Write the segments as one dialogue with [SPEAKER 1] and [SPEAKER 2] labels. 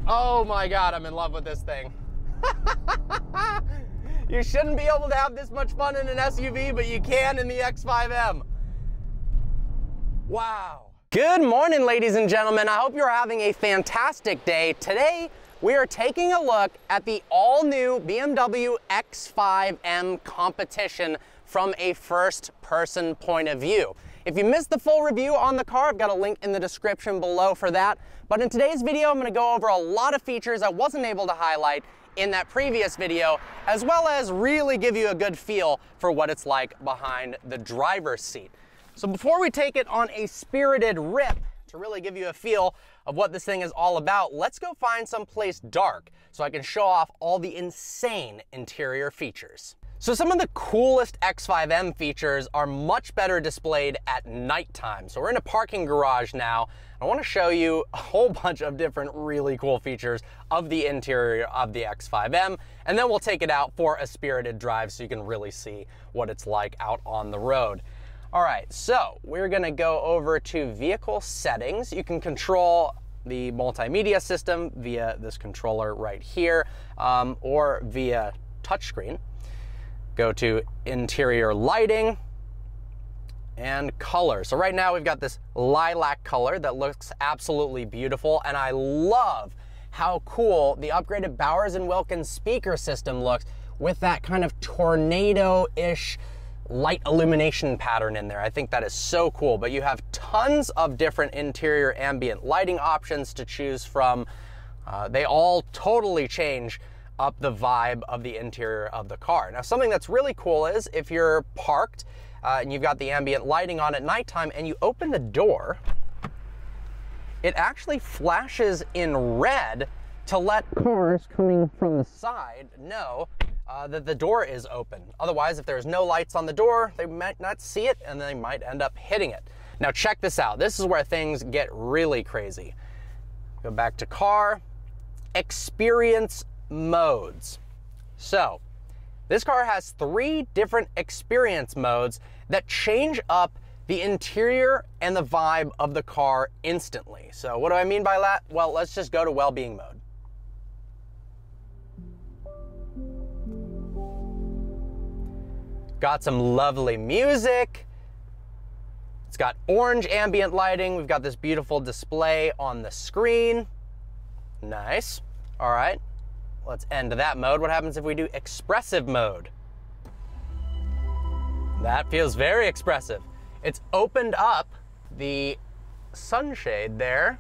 [SPEAKER 1] Oh my God, I'm in love with this thing. You shouldn't be able to have this much fun in an SUV, but you can in the X5M. Wow. Good morning, ladies and gentlemen. I hope you're having a fantastic day. Today, we are taking a look at the all-new BMW X5M competition from a first-person point of view. If you missed the full review on the car, I've got a link in the description below for that. But in today's video, I'm going to go over a lot of features I wasn't able to highlight in that previous video, as well as really give you a good feel for what it's like behind the driver's seat. So before we take it on a spirited rip, to really give you a feel of what this thing is all about, let's go find some place dark so I can show off all the insane interior features. So some of the coolest X5M features are much better displayed at nighttime. So we're in a parking garage now. I want to show you a whole bunch of different really cool features of the interior of the X5M, and then we'll take it out for a spirited drive so you can really see what it's like out on the road. All right, so we're gonna go over to vehicle settings. You can control the multimedia system via this controller right here, or via touchscreen. Go to interior lighting and color. So right now we've got this lilac color that looks absolutely beautiful, and I love how cool the upgraded Bowers & Wilkins speaker system looks with that kind of tornado-ish light illumination pattern in there. I think that is so cool. But you have tons of different interior ambient lighting options to choose from. They all totally change up the vibe of the interior of the car. Now, something that's really cool is if you're parked and you've got the ambient lighting on at nighttime and you open the door, it actually flashes in red to let cars coming from the side know that the door is open. Otherwise, if there's no lights on the door, they might not see it and they might end up hitting it. Now check this out. This is where things get really crazy. Go back to car, experience modes. So this car has 3 different experience modes that change up the interior and the vibe of the car instantly. So what do I mean by that? Well, let's just go to well-being mode. Got some lovely music. It's got orange ambient lighting. We've got this beautiful display on the screen. Nice. All right, let's end that mode. What happens if we do expressive mode? That feels very expressive. It's opened up the sunshade there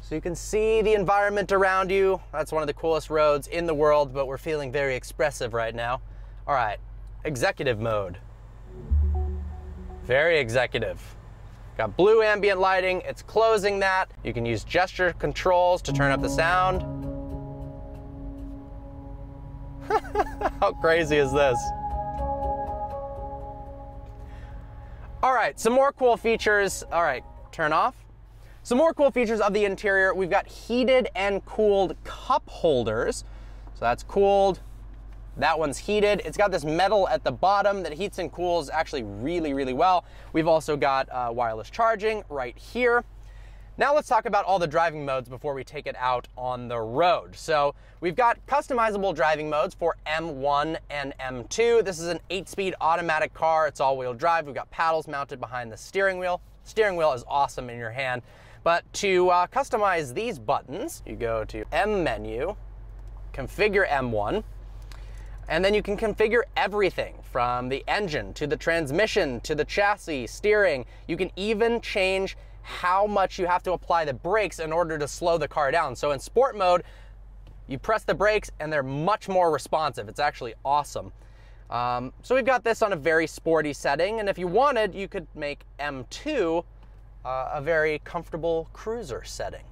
[SPEAKER 1] so you can see the environment around you. That's one of the coolest roads in the world, but we're feeling very expressive right now. All right. Executive mode. Very executive. Got blue ambient lighting. It's closing that. You can use gesture controls to turn up the sound. How crazy is this? All right, some more cool features. All right, turn off. Some more cool features of the interior. We've got heated and cooled cup holders. So that's cooled. That one's heated. It's got this metal at the bottom that heats and cools actually really, really well. We've also got wireless charging right here. Now let's talk about all the driving modes before we take it out on the road. So we've got customizable driving modes for M1 and M2. This is an 8-speed automatic car. It's all-wheel drive. We've got paddles mounted behind the steering wheel. Steering wheel is awesome in your hand. But to customize these buttons, you go to M menu, configure M1, and then you can configure everything from the engine to the transmission to the chassis, steering. You can even change how much you have to apply the brakes in order to slow the car down. So in sport mode, you press the brakes and they're much more responsive. It's actually awesome. So we've got this on a very sporty setting, and if you wanted, you could make M2 a very comfortable cruiser setting.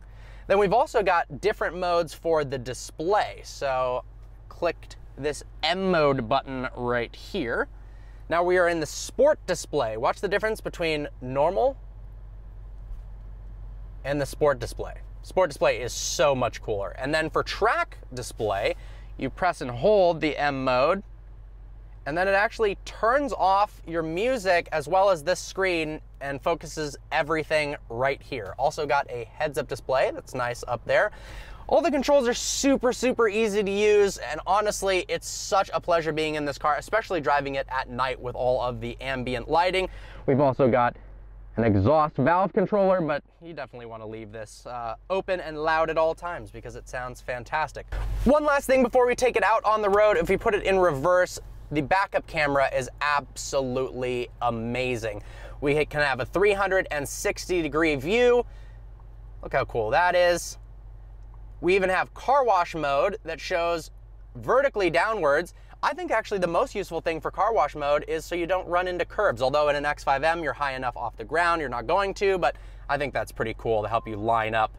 [SPEAKER 1] Then we've also got different modes for the display. So clicked this M mode button right here. Now we are in the sport display. Watch the difference between normal and the sport display. Sport display is so much cooler. And then for track display, you press and hold the M mode, and then it actually turns off your music as well as this screen and focuses everything right here. Also got a heads-up display that's nice up there. All the controls are super, super easy to use, and honestly, it's such a pleasure being in this car, especially driving it at night with all of the ambient lighting. We've also got an exhaust valve controller, but you definitely want to leave this open and loud at all times because it sounds fantastic. One last thing before we take it out on the road, if we put it in reverse, the backup camera is absolutely amazing. We can have a 360-degree view. Look how cool that is. We even have car wash mode that shows vertically downwards. I think actually the most useful thing for car wash mode is so you don't run into curbs. Although in an X5M, you're high enough off the ground, you're not going to, but I think that's pretty cool to help you line up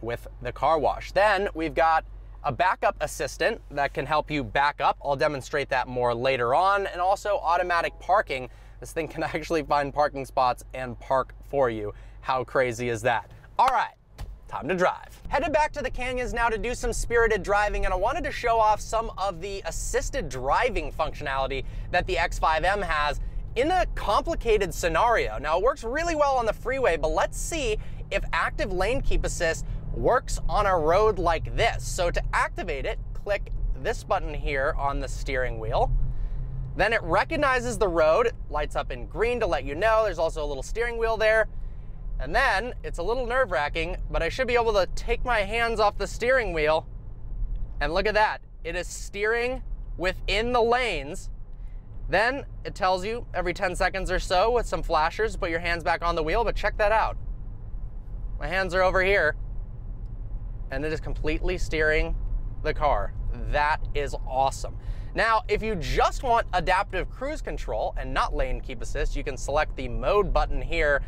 [SPEAKER 1] with the car wash. Then we've got a backup assistant that can help you back up. I'll demonstrate that more later on. And also automatic parking. This thing can actually find parking spots and park for you. How crazy is that? All right. Time to drive. Headed back to the canyons now to do some spirited driving, and I wanted to show off some of the assisted driving functionality that the X5M has in a complicated scenario. Now, it works really well on the freeway, but let's see if active lane keep assist works on a road like this. So to activate it, click this button here on the steering wheel. Then it recognizes the road, it lights up in green to let you know. There's also a little steering wheel there. And then, it's a little nerve-wracking, but I should be able to take my hands off the steering wheel, and look at that. It is steering within the lanes. Then, it tells you every 10 seconds or so with some flashers, put your hands back on the wheel, but check that out. My hands are over here, and it is completely steering the car. That is awesome. Now, if you just want adaptive cruise control and not lane keep assist, you can select the mode button here,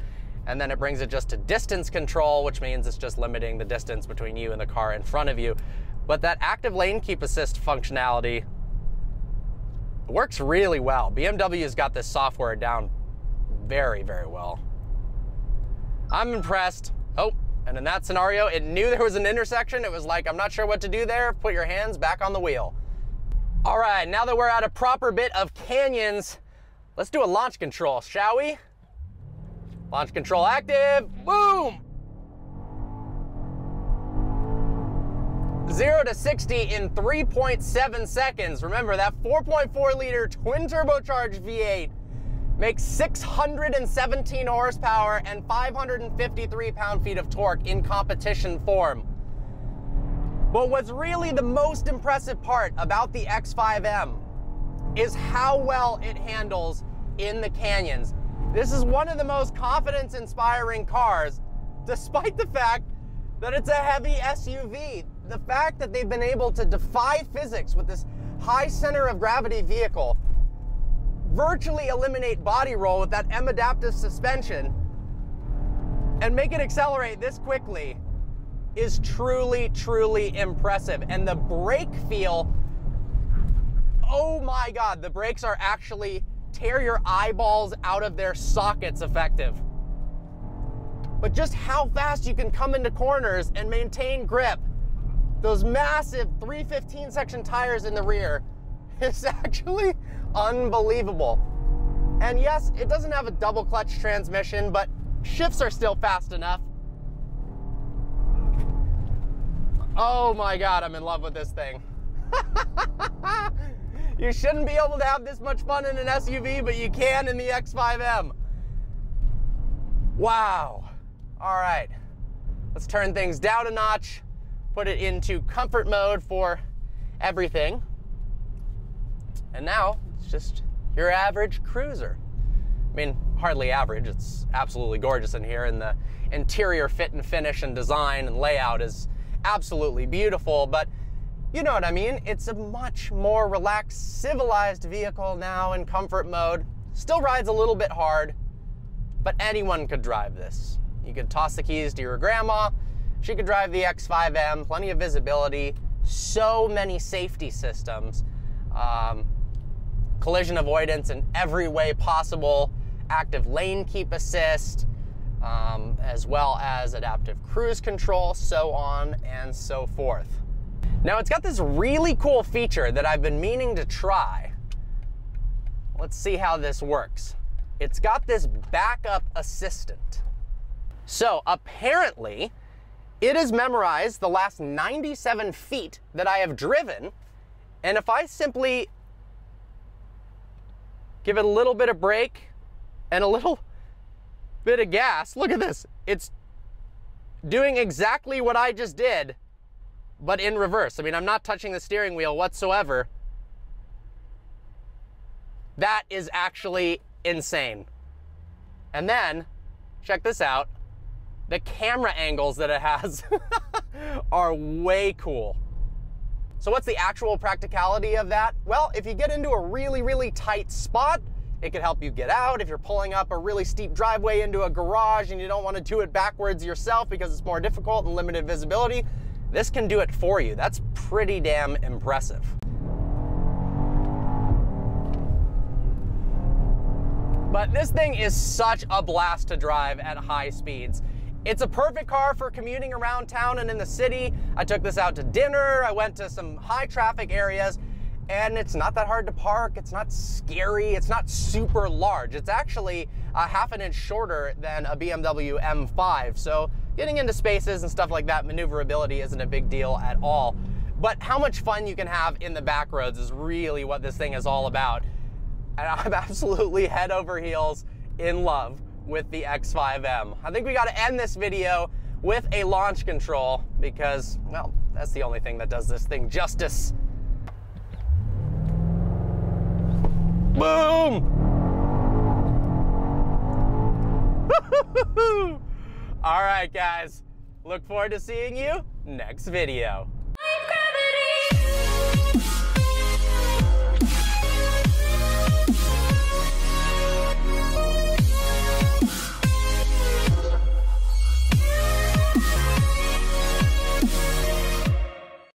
[SPEAKER 1] and then it brings it just to distance control, which means it's just limiting the distance between you and the car in front of you. But that active lane keep assist functionality works really well. BMW's got this software down very, very well. I'm impressed. Oh, and in that scenario, it knew there was an intersection. It was like, I'm not sure what to do there. Put your hands back on the wheel. All right, now that we're at a proper bit of canyons, let's do a launch control, shall we? Launch control active, boom! 0 to 60 in 3.7 seconds. Remember, that 4.4 liter twin turbocharged V8 makes 617 horsepower and 553 pound-feet of torque in competition form. But what's really the most impressive part about the X5M is how well it handles in the canyons. This is one of the most confidence-inspiring cars, despite the fact that it's a heavy SUV. The fact that they've been able to defy physics with this high center of gravity vehicle, virtually eliminate body roll with that M adaptive suspension, and make it accelerate this quickly is truly, truly impressive. And the brake feel, oh my God, the brakes are actually tear your eyeballs out of their sockets effective. But just how fast you can come into corners and maintain grip. Those massive 315 section tires in the rear is actually unbelievable. And yes, it doesn't have a double clutch transmission, but shifts are still fast enough. Oh my God, I'm in love with this thing. You shouldn't be able to have this much fun in an SUV, but you can in the X5M. Wow. All right, let's turn things down a notch, put it into comfort mode for everything. And now it's just your average cruiser. I mean, hardly average, it's absolutely gorgeous in here, and the interior fit and finish and design and layout is absolutely beautiful, but you know what I mean? It's a much more relaxed, civilized vehicle now in comfort mode. Still rides a little bit hard, but anyone could drive this. You could toss the keys to your grandma. She could drive the X5M, plenty of visibility, so many safety systems, collision avoidance in every way possible, active lane keep assist, as well as adaptive cruise control, so on and so forth. Now, it's got this really cool feature that I've been meaning to try. Let's see how this works. it's got this backup assistant. So apparently, it has memorized the last 97 feet that I have driven, and if I simply give it a little bit of brake and a little bit of gas, look at this. It's doing exactly what I just did, but in reverse. I mean, I'm not touching the steering wheel whatsoever. That is actually insane. And then, check this out. The camera angles that it has are way cool. So what's the actual practicality of that? Well, if you get into a really, really tight spot, it could help you get out. If you're pulling up a really steep driveway into a garage and you don't want to do it backwards yourself because it's more difficult and limited visibility, this can do it for you. That's pretty damn impressive. But this thing is such a blast to drive at high speeds. It's a perfect car for commuting around town and in the city. I took this out to dinner. I went to some high traffic areas, and it's not that hard to park. It's not scary. It's not super large. It's actually a half an inch shorter than a BMW M5. So getting into spaces and stuff like that, maneuverability isn't a big deal at all. But how much fun you can have in the back roads is really what this thing is all about. And I'm absolutely head over heels in love with the X5M. I think we got to end this video with a launch control because, well, that's the only thing that does this thing justice. Boom! All right, guys. Look forward to seeing you next video.
[SPEAKER 2] Gravity.